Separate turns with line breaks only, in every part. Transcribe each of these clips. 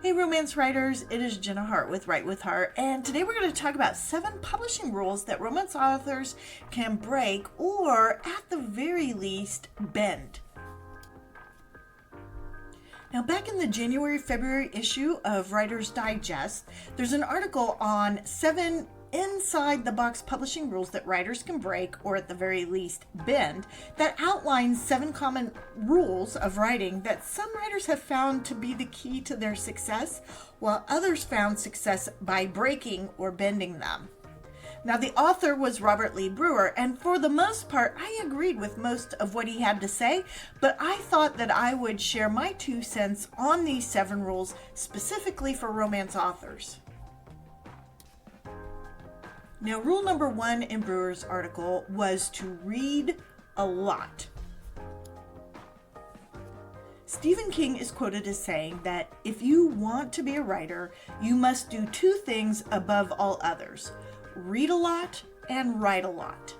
Hey romance writers, it is Jenna Harte with Write With Heart, and today we're going to talk about 7 publishing rules that romance authors can break or, at the very least, bend. Now, back in the January-February issue of Writer's Digest, there's an article on 7 inside-the-box publishing rules that writers can break, or at the very least bend, that outlines 7 common rules of writing that some writers have found to be the key to their success, while others found success by breaking or bending them. Now, the author was Robert Lee Brewer, and for the most part, I agreed with most of what he had to say, but I thought that I would share my 2 cents on these 7 rules specifically for romance authors. Now, rule number 1 in Brewer's article was to read a lot. Stephen King is quoted as saying that if you want to be a writer, you must do 2 things above all others: read a lot and write a lot.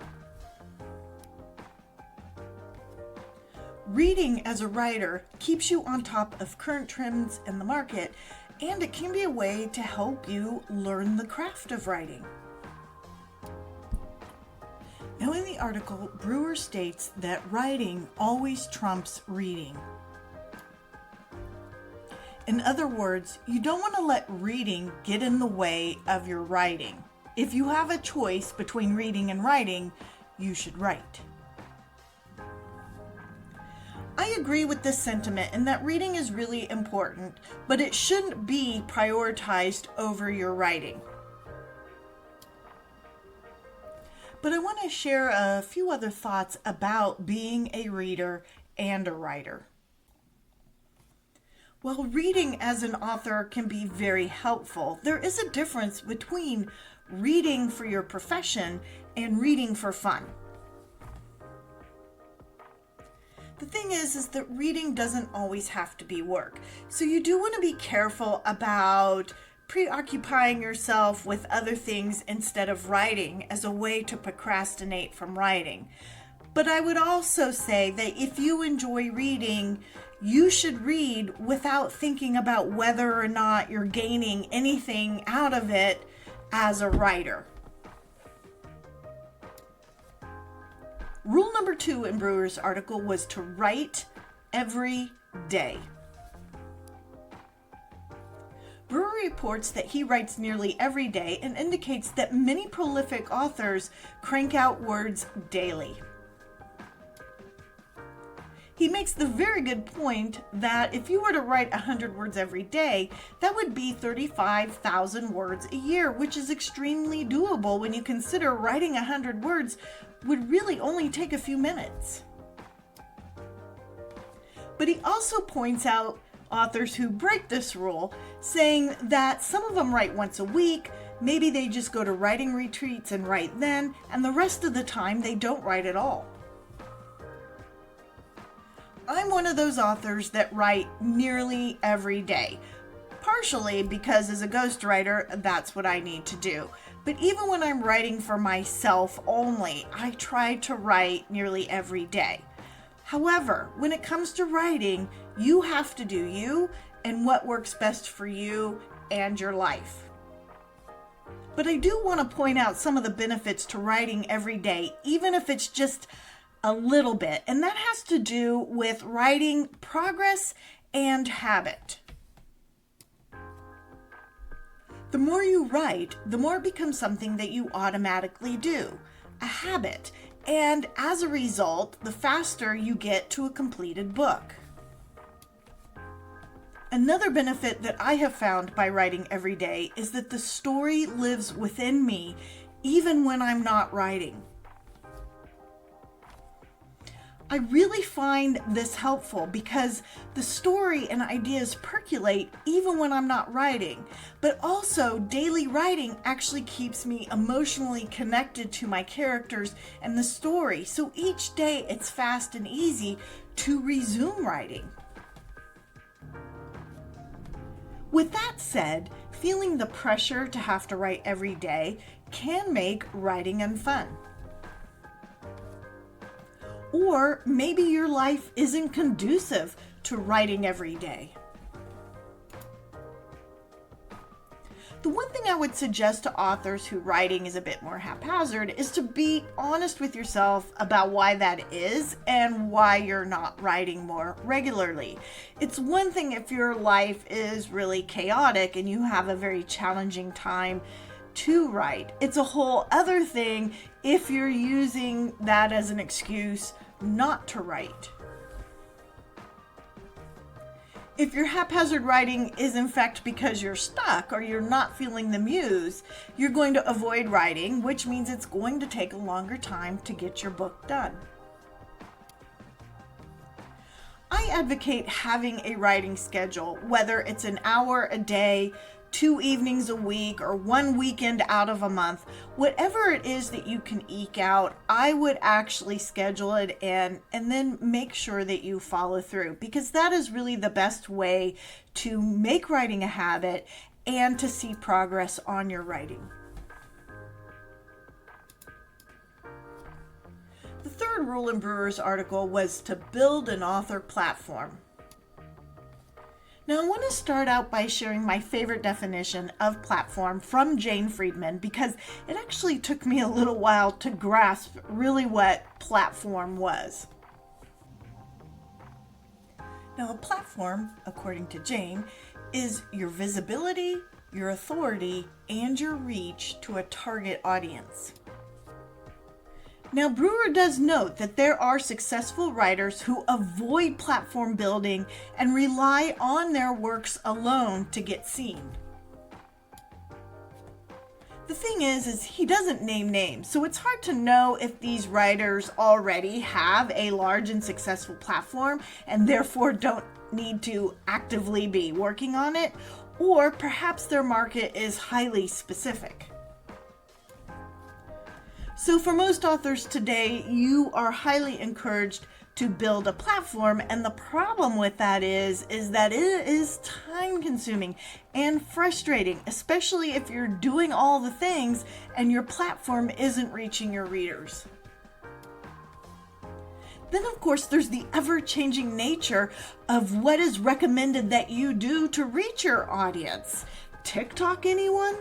Reading as a writer keeps you on top of current trends in the market, and it can be a way to help you learn the craft of writing. Now, in the article, Brewer states that writing always trumps reading. In other words, you don't want to let reading get in the way of your writing. If you have a choice between reading and writing, you should write. I agree with this sentiment in that reading is really important, but it shouldn't be prioritized over your writing. But I want to share a few other thoughts about being a reader and a writer. While reading as an author can be very helpful, there is a difference between reading for your profession and reading for fun. The thing is that reading doesn't always have to be work. So you do want to be careful about preoccupying yourself with other things instead of writing as a way to procrastinate from writing. But I would also say that if you enjoy reading, you should read without thinking about whether or not you're gaining anything out of it as a writer. Rule number 2 in Brewer's article was to write every day. Brewer reports that he writes nearly every day and indicates that many prolific authors crank out words daily. He makes the very good point that if you were to write 100 words every day, that would be 35,000 words a year, which is extremely doable when you consider writing 100 words would really only take a few minutes. But he also points out authors who break this rule, saying that some of them write once a week, maybe they just go to writing retreats and write then, and the rest of the time they don't write at all. I'm one of those authors that write nearly every day, partially because as a ghostwriter, that's what I need to do. But even when I'm writing for myself only, I try to write nearly every day. However, when it comes to writing, you have to do you and what works best for you and your life. But I do want to point out some of the benefits to writing every day, even if it's just a little bit, and that has to do with writing progress and habit. The more you write, the more it becomes something that you automatically do, a habit, and as a result, the faster you get to a completed book. Another benefit that I have found by writing every day is that the story lives within me even when I'm not writing. I really find this helpful because the story and ideas percolate even when I'm not writing, but also daily writing actually keeps me emotionally connected to my characters and the story, so each day it's fast and easy to resume writing. With that said, feeling the pressure to have to write every day can make writing unfun. Or maybe your life isn't conducive to writing every day. The one thing I would suggest to authors who writing is a bit more haphazard is to be honest with yourself about why that is and why you're not writing more regularly. It's one thing if your life is really chaotic and you have a very challenging time to write. It's a whole other thing if you're using that as an excuse not to write. If your haphazard writing is in fact because you're stuck or you're not feeling the muse, you're going to avoid writing, which means it's going to take a longer time to get your book done. I advocate having a writing schedule, whether it's an hour a day, 2 evenings a week, or 1 weekend out of a month. Whatever it is that you can eke out, I would actually schedule it and then make sure that you follow through, because that is really the best way to make writing a habit and to see progress on your writing. The third rule in Brewer's article was to build an author platform. Now, I want to start out by sharing my favorite definition of platform from Jane Friedman, because it actually took me a little while to grasp really what platform was. Now, a platform, according to Jane, is your visibility, your authority, and your reach to a target audience. Now, Brewer does note that there are successful writers who avoid platform building and rely on their works alone to get seen. The thing is he doesn't name names, so it's hard to know if these writers already have a large and successful platform and therefore don't need to actively be working on it, or perhaps their market is highly specific. So for most authors today, you are highly encouraged to build a platform, and the problem with that is that it is time consuming and frustrating, especially if you're doing all the things and your platform isn't reaching your readers. Then of course there's the ever-changing nature of what is recommended that you do to reach your audience. TikTok, anyone?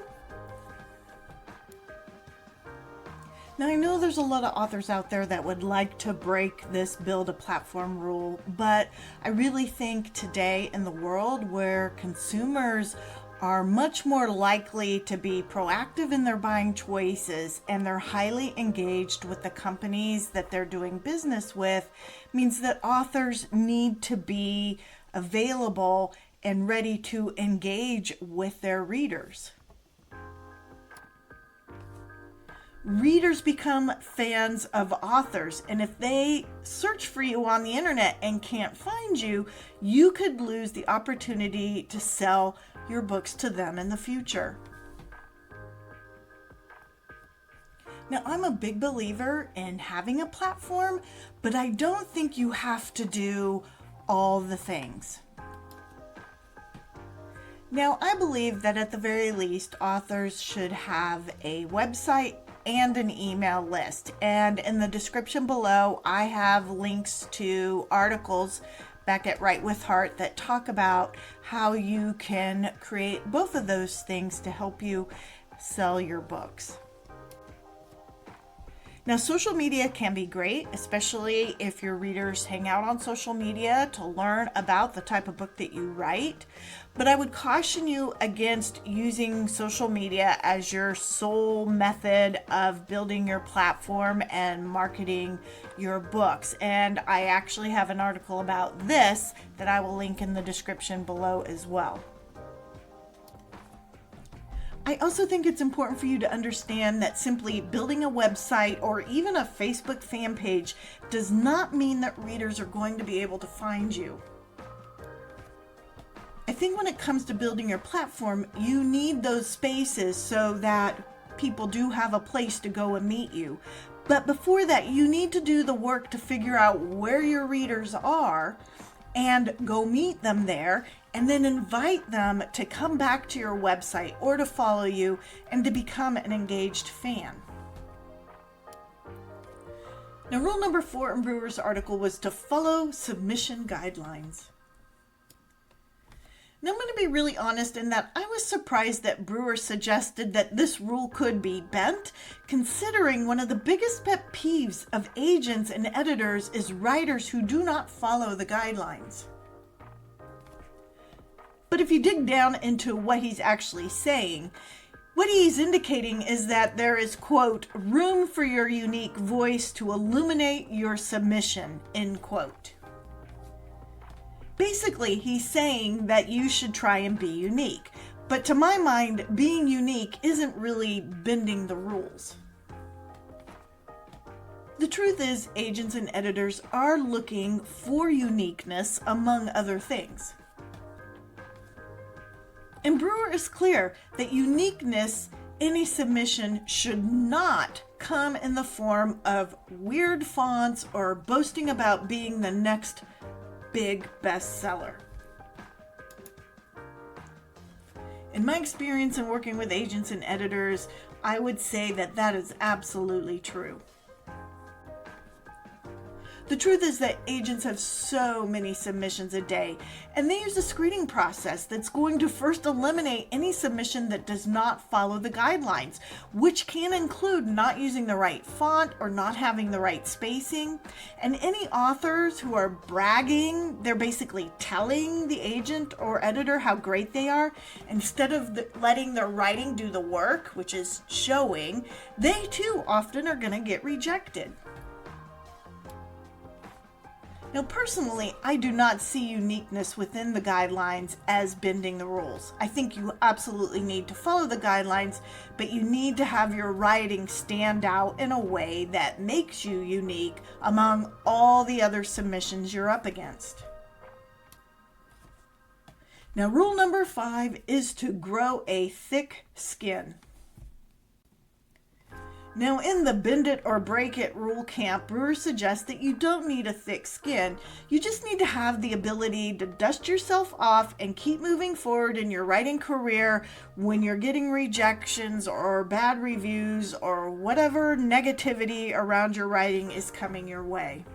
Now, I know there's a lot of authors out there that would like to break this build a platform rule, but I really think today in the world where consumers are much more likely to be proactive in their buying choices and they're highly engaged with the companies that they're doing business with, means that authors need to be available and ready to engage with their readers. Readers become fans of authors, and if they search for you on the internet and can't find you, you could lose the opportunity to sell your books to them in the future. Now, I'm a big believer in having a platform, but I don't think you have to do all the things. Now, I believe that at the very least, authors should have a website and an email list. And in the description below, I have links to articles back at Write with Heart that talk about how you can create both of those things to help you sell your books. Now, social media can be great, especially if your readers hang out on social media to learn about the type of book that you write. But I would caution you against using social media as your sole method of building your platform and marketing your books. And I actually have an article about this that I will link in the description below as well. I also think it's important for you to understand that simply building a website or even a Facebook fan page does not mean that readers are going to be able to find you. I think when it comes to building your platform, you need those spaces so that people do have a place to go and meet you. But before that, you need to do the work to figure out where your readers are and go meet them there, and then invite them to come back to your website or to follow you and to become an engaged fan. Now, rule number 4 in Brewer's article was to follow submission guidelines. Now, I'm going to be really honest in that I was surprised that Brewer suggested that this rule could be bent, considering one of the biggest pet peeves of agents and editors is writers who do not follow the guidelines. But if you dig down into what he's actually saying, what he's indicating is that there is, quote, room for your unique voice to illuminate your submission, end quote. Basically, he's saying that you should try and be unique. But to my mind, being unique isn't really bending the rules. The truth is, agents and editors are looking for uniqueness among other things. And Brewer is clear that uniqueness in a submission should not come in the form of weird fonts or boasting about being the next big bestseller. In my experience in working with agents and editors, I would say that that is absolutely true. The truth is that agents have so many submissions a day, and they use a screening process that's going to first eliminate any submission that does not follow the guidelines, which can include not using the right font or not having the right spacing. And any authors who are bragging, they're basically telling the agent or editor how great they are, instead of letting their writing do the work, which is showing, they too often are going to get rejected. Now, personally, I do not see uniqueness within the guidelines as bending the rules. I think you absolutely need to follow the guidelines, but you need to have your writing stand out in a way that makes you unique among all the other submissions you're up against. Now, rule number 5 is to grow a thick skin. Now, in the bend it or break it rule camp, Brewer suggests that you don't need a thick skin. You just need to have the ability to dust yourself off and keep moving forward in your writing career when you're getting rejections or bad reviews or whatever negativity around your writing is coming your way.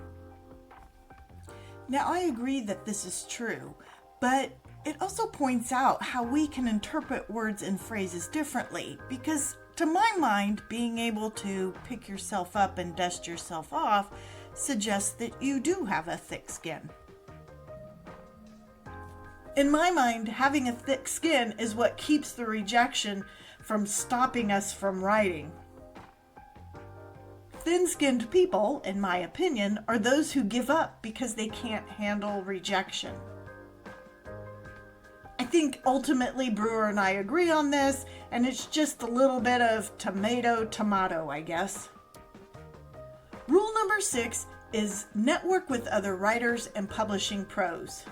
Now, I agree that this is true, but it also points out how we can interpret words and phrases differently, because to my mind, being able to pick yourself up and dust yourself off suggests that you do have a thick skin. In my mind, having a thick skin is what keeps the rejection from stopping us from writing. Thin-skinned people, in my opinion, are those who give up because they can't handle rejection. I think ultimately Brewer and I agree on this, and it's just a little bit of tomato, I guess. Rule number 6 is network with other writers and publishing pros.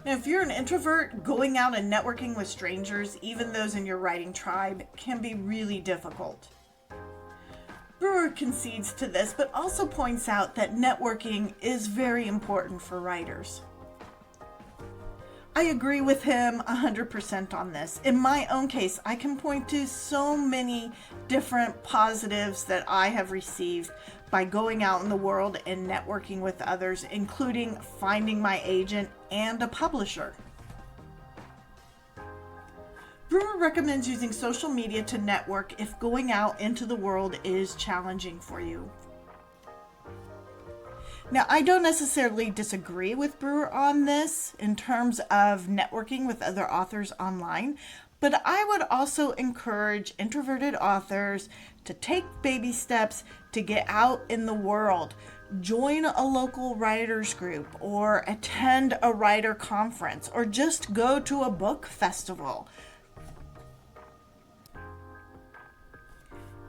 Now, if you're an introvert, going out and networking with strangers, even those in your writing tribe, can be really difficult. Brewer concedes to this, but also points out that networking is very important for writers. I agree with him 100% on this. In my own case, I can point to so many different positives that I have received by going out in the world and networking with others, including finding my agent and a publisher. Brewer recommends using social media to network if going out into the world is challenging for you. Now, I don't necessarily disagree with Brewer on this in terms of networking with other authors online, but I would also encourage introverted authors to take baby steps to get out in the world. Join a local writers group or attend a writer conference or just go to a book festival.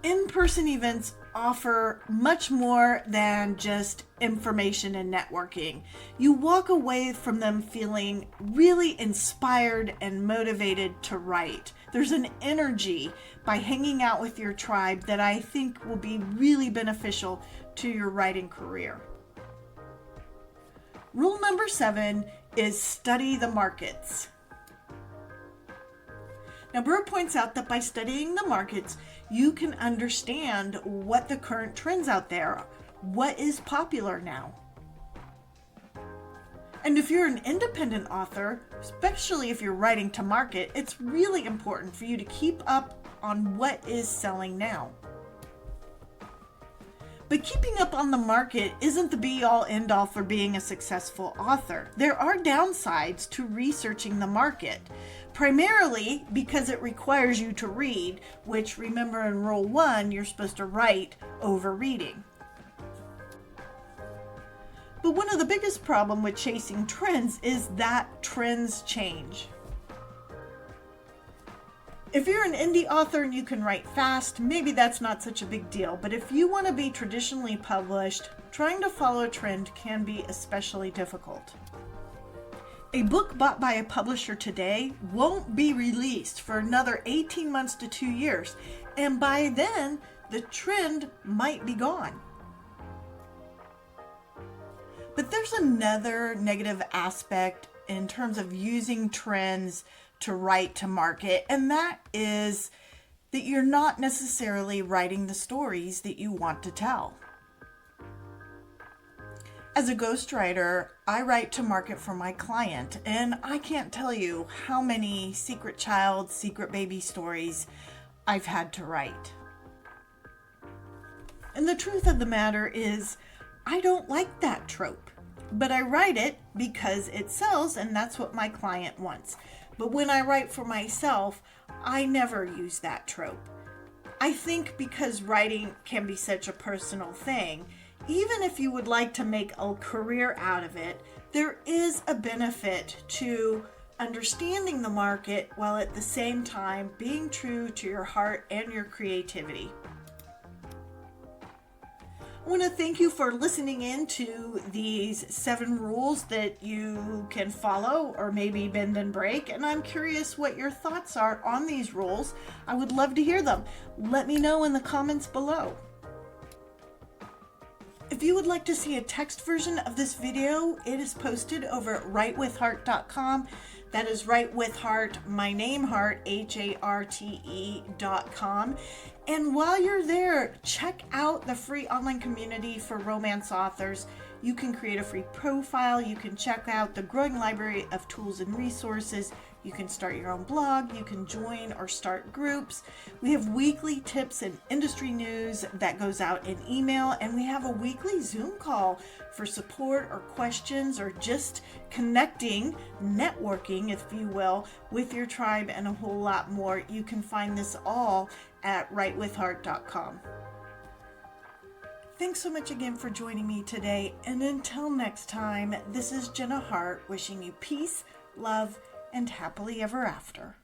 In-person events offer much more than just information and networking. You walk away from them feeling really inspired and motivated to write. There's an energy by hanging out with your tribe that I think will be really beneficial to your writing career. Rule number 7 is study the markets. Now, Brewer points out that by studying the markets, you can understand what the current trends out there, what is popular now. And if you're an independent author, especially if you're writing to market, it's really important for you to keep up on what is selling now. But keeping up on the market isn't the be-all end-all for being a successful author. There are downsides to researching the market, primarily because it requires you to read, which, remember in Rule 1, you're supposed to write over reading. But one of the biggest problems with chasing trends is that trends change. If you're an indie author and you can write fast, maybe that's not such a big deal. But if you want to be traditionally published, trying to follow a trend can be especially difficult. A book bought by a publisher today won't be released for another 18 months to 2 years. And by then, the trend might be gone. But there's another negative aspect in terms of using trends to write to market, and that is that you're not necessarily writing the stories that you want to tell. As a ghostwriter, I write to market for my client, and I can't tell you how many secret child, secret baby stories I've had to write. And the truth of the matter is, I don't like that trope, but I write it because it sells and that's what my client wants. But when I write for myself, I never use that trope. I think because writing can be such a personal thing, even if you would like to make a career out of it, there is a benefit to understanding the market while at the same time being true to your heart and your creativity. I want to thank you for listening in to these 7 rules that you can follow or maybe bend and break. And I'm curious what your thoughts are on these rules. I would love to hear them. Let me know in the comments below. If you would like to see a text version of this video, it is posted over at writewithharte.com. That is Write with Harte, my name Harte, HARTE.com. And while you're there, check out the free online community for romance authors. You can create a free profile. You can check out the growing library of tools and resources. You can start your own blog. You can join or start groups. We have weekly tips and industry news that goes out in email. And we have a weekly Zoom call for support or questions or just connecting, networking, if you will, with your tribe and a whole lot more. You can find this all at writewithharte.com. Thanks so much again for joining me today. And until next time, this is Jenna Harte wishing you peace, love, and happily ever after.